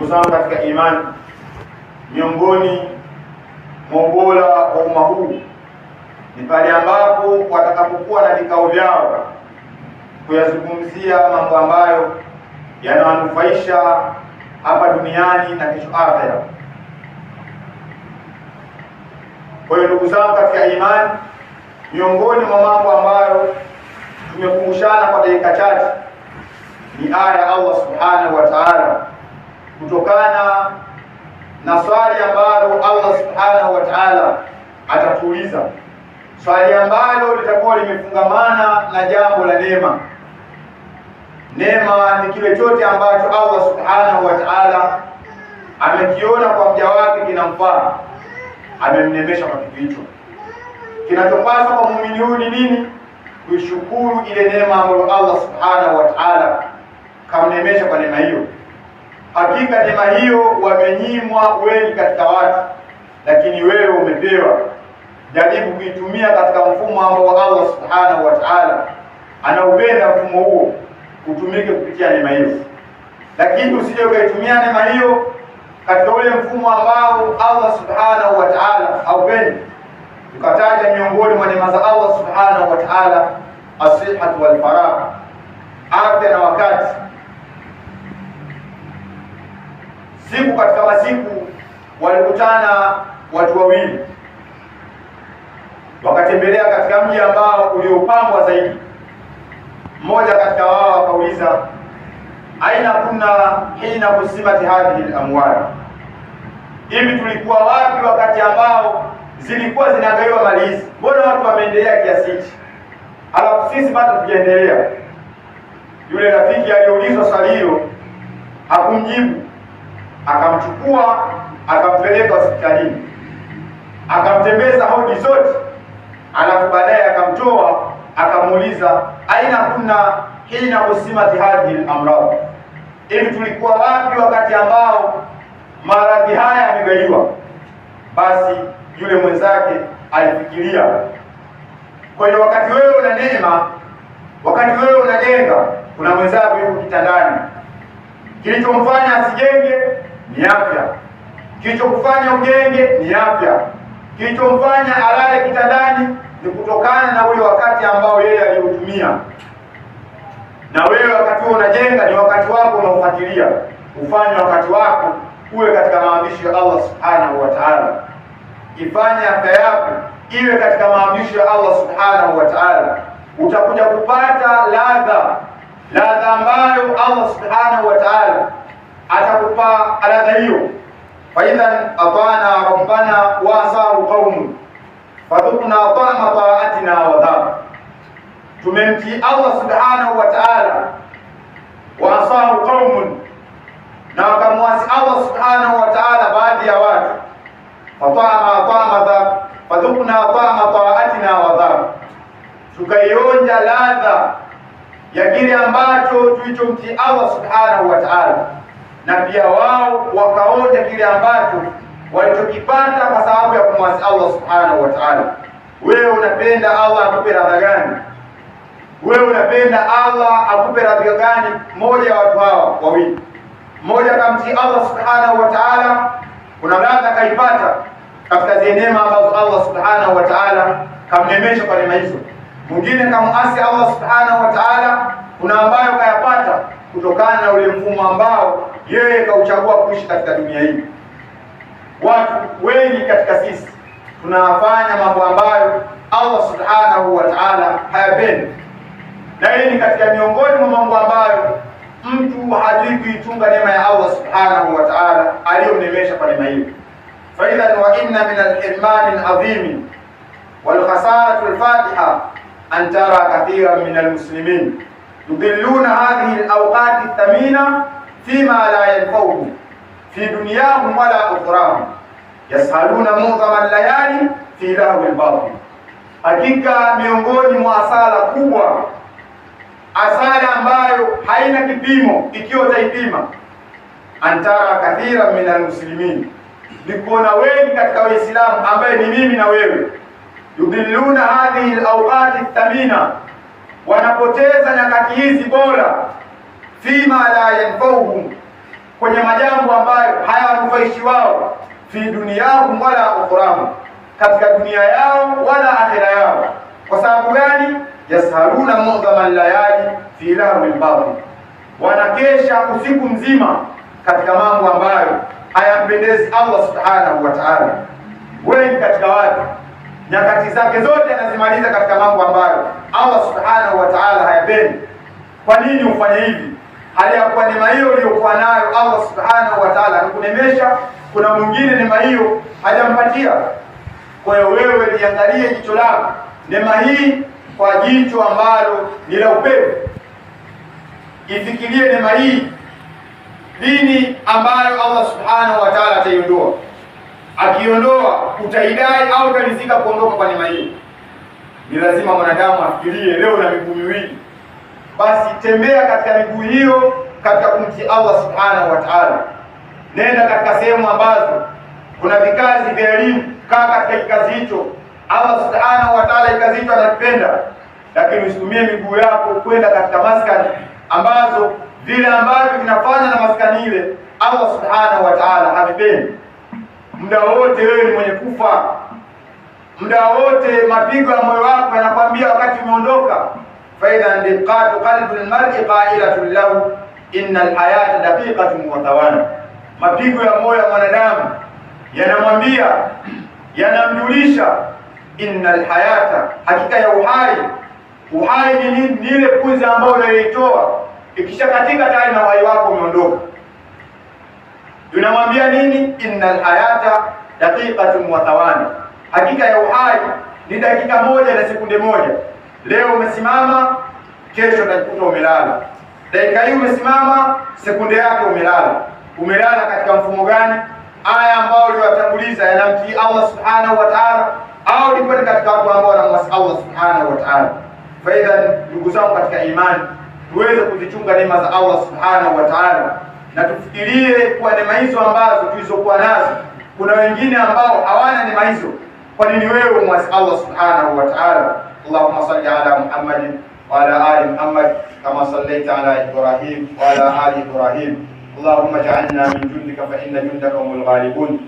Ndugu zangu katika imani, miongoni mwa ubora wa umma huu ni pale ambapo watakapokuwa na vikao vyao kuyazungumzia mambo ambayo yanawanufaisha hapa duniani na kesho akhera. Kwa hiyo ndugu zangu katika imani, miongoni mwa mambo ambayo tumekumbushana kwa dakika chache ni aya ya Allah subhanahu wa ta'ala, kutokana na swali ambalo Allah subhanahu wa ta'ala atatuuliza, swali ambalo litakuwa limefungamana na jambo la neema. Neema ni kile chote ambacho Allah subhanahu wa ta'ala amekiona kwa mja wake kinamfaa, amemnemesha kwa kitu hicho. Kinachopaswa kwa muumini huyu ni nini? Kuishukuru ile neema ambayo Allah subhanahu wa ta'ala kamnemesha kwa neema hiyo. Hakika neema hiyo wamenyimwa wengi katika watu, lakini wewe umepewa. Jaribu kuitumia katika mfumo ambao Allah subhanahu wa ta'ala anaupenda mfumo huo utumike kupitia neema hiyo, lakini usije ukaitumia neema hiyo katika ule mfumo ambao Allah subhanahu wa ta'ala haupendi. Tukataja miongoni mwa neema za Allah subhanahu wa ta'ala as-sihhatu wal faragh, afya na wakati. Siku katika masiku walikutana watu wawili, wakatembelea katika mji ambao uliopambwa zaidi. Mmoja katika wao akauliza, aina kunna hina kusimati hadhihi al-amwal, hivi tulikuwa wapi wakati ambao zilikuwa zinagaiwa mali hizi? Mbona watu wameendelea kiasi hichi alafu sisi bado tujaendelea? Yule rafiki aliyeulizwa swali hilo hakumjibu, akamchukua akampeleka hospitalini, akamtembeza hodi zote, alafu baadaye akamtoa akamuuliza, aina kunna hina kusimati hadhihi al-amrad, hivi tulikuwa wapi wakati ambao maradhi haya yamegaiwa? Basi yule mwenzake alifikiria. Kwa hiyo wakati wewe una neema, wakati wewe unajenga, kuna mwenzako yuko kitandani, kilichomfanya asijenge ni afya, kilichokufanya ujenge ni afya, kilichomfanya alale kitandani ni kutokana na ule wakati ambao yeye aliutumia. Na wewe wakati wewe unajenga, ni wakati wako unaofuatilia. Ufanye wakati wako uwe katika maamrisho ya Allah subhanahu wa ta'ala. Ifanye afya yako iwe katika maamrisho ya Allah subhanahu wa ta'ala. Utakuja kupata ladha ambayo Allah subhanahu wa ta'ala atakupa ladha hiyo. Fa idhan atana rabbana wa asahu qaumun fadhukna ta'ama ta'atina wa dhab, tumemtii Allah subhanahu wa ta'ala, wa asahu qaumun, na wakamwasi Allah subhanahu wa ta'ala baadhi ya watu, fadhukna ta'ama ta'atina wa dhab, tukaionja ladha ya kile ambacho tulichomtii Allah subhanahu wa ta'ala, na pia wao wakaonja kile ambacho walichokipata kwa sababu ya kumwasi Allah subhanahu wa ta'ala. Wewe unapenda Allah akupe radha gani? Wewe unapenda Allah akupe radha gani? Mmoja wa watu hawa wawili, mmoja kamtii Allah subhanahu wa ta'ala, kuna radha kaipata katika zile neema ambazo Allah subhanahu wa ta'ala kamnemesha kwa neema hizo. Mwingine kamuasi Allah subhanahu wa ta'ala, kuna ambayo kayapata kutokana na ule mfumo ambao yeye kauchagua kuishi katika dunia hii. Watu wengi katika sisi tunafanya mambo ambayo Allah subhanahu wa ta'ala hayapendi, na hii ni katika miongoni mwa mambo ambayo mtu hajui kuichunga neema ya Allah subhanahu wa ta'ala aliyomnemesha kwa neema hiyo. Fa idhan wa inna min al-hirman al-azim wal khasaratu al-fatiha an tara kathiran min al-muslimin yudilluna hadhihi al-awqat ath-thamina fima la yanfa'uhum fi dunyahum wala ukhrahum, yasaluna mu'dhama al-layali fi lahwi al-batil. Hakika miongoni mwa hasara kubwa, hasara ambayo haina kipimo ikiwa utaipima, antara kathira min al-muslimin, ni kuona wengi katika Waislamu ambaye ni mimi na wewe, yudilluna hadhihi al-awqat ath-thamina, wanapoteza nyakati hizi bora, fima la yanfa'uhum, kwenye majambo ambayo hayawanufaishi wao fi duniyahum wala ukhrahum, katika dunia yao wala akhira yao. Kwa sababu gani? Yashaluna mu'dhama layali fi lahwil batil, wanakesha usiku mzima katika mambo ambayo hayampendezi Allah subhanahu wa ta'ala. Wengi katika watu nyakati zake zote anazimaliza katika mambo ambayo Allah subhanahu wa ta'ala hayapendi. Kwa nini ufanye hivi hali ya kuwa neema hiyo uliyokuwa nayo Allah subhanahu wa ta'ala anakunemesha? Kuna mwingine neema hiyo hajampatia. Kwa hiyo wewe liangalie jicho lako neema hii kwa jicho ambalo ni la upendo. Ifikirie neema hii dini ambayo Allah subhanahu wa ta'ala ataiondoa. Akiondoa utaidai au utalizika kuondoka kwa neema hiyo. Ni lazima mwanadamu afikirie, leo na miguu miwili, basi tembea katika miguu hiyo katika kumtii Allah subhanahu wa ta'ala. Nenda katika sehemu ambazo kuna vikazi vya elimu, kaa katika kikazi hicho. Allah subhanahu wa ta'ala kikazi hicho anakipenda, lakini usitumie miguu yako kwenda katika maskani ambazo vile ambavyo vinafanya na maskani ile Allah subhanahu wa ta'ala havipendi. Muda wote wewe ni mwenye kufa, muda wote mapigo ya moyo wako yanakwambia wakati umeondoka. Faidha ndiqatu qalbi almar'i qailatun lahu innal hayata daqiqatun wa thawan, mapigo ya moyo ya mwanadamu yanamwambia, yanamjulisha innal hayata, hakika ya uhai. Uhai ni nini? Ni ile pumzi ambayo unayoitoa ikisha katika tayari na uhai wako umeondoka. Tunamwambia nini? Innal hayata daqiqatun wa thawan, hakika ya uhai ni dakika moja na sekunde moja. Leo umesimama, kesho utajikuta umelala. Dakika hii umesimama, sekunde yake umelala. Umelala katika mfumo gani? Aya ambao uliwatanguliza yanamtii Allah subhanahu wa ta'ala, au ulikuwa katika watu ambao wanamwasi Allah subhanahu wa ta'ala? Faidha, ndugu zangu katika imani, tuweze kuzichunga neema za Allah subhanahu wa ta'ala, na tufikirie kwa neema hizo ambazo tulizokuwa nazo. Kuna wengine ambao hawana neema hizo. Kwa nini wewe umwasi Allah subhanahu wa ta'ala? Allahumma salli ala Muhammadin wa ala ali Muhammad kama sallaita ala Ibrahim wa ala ali Ibrahim. Allahumma ja'alna min jundika fa inna jundaka humul ghalibun.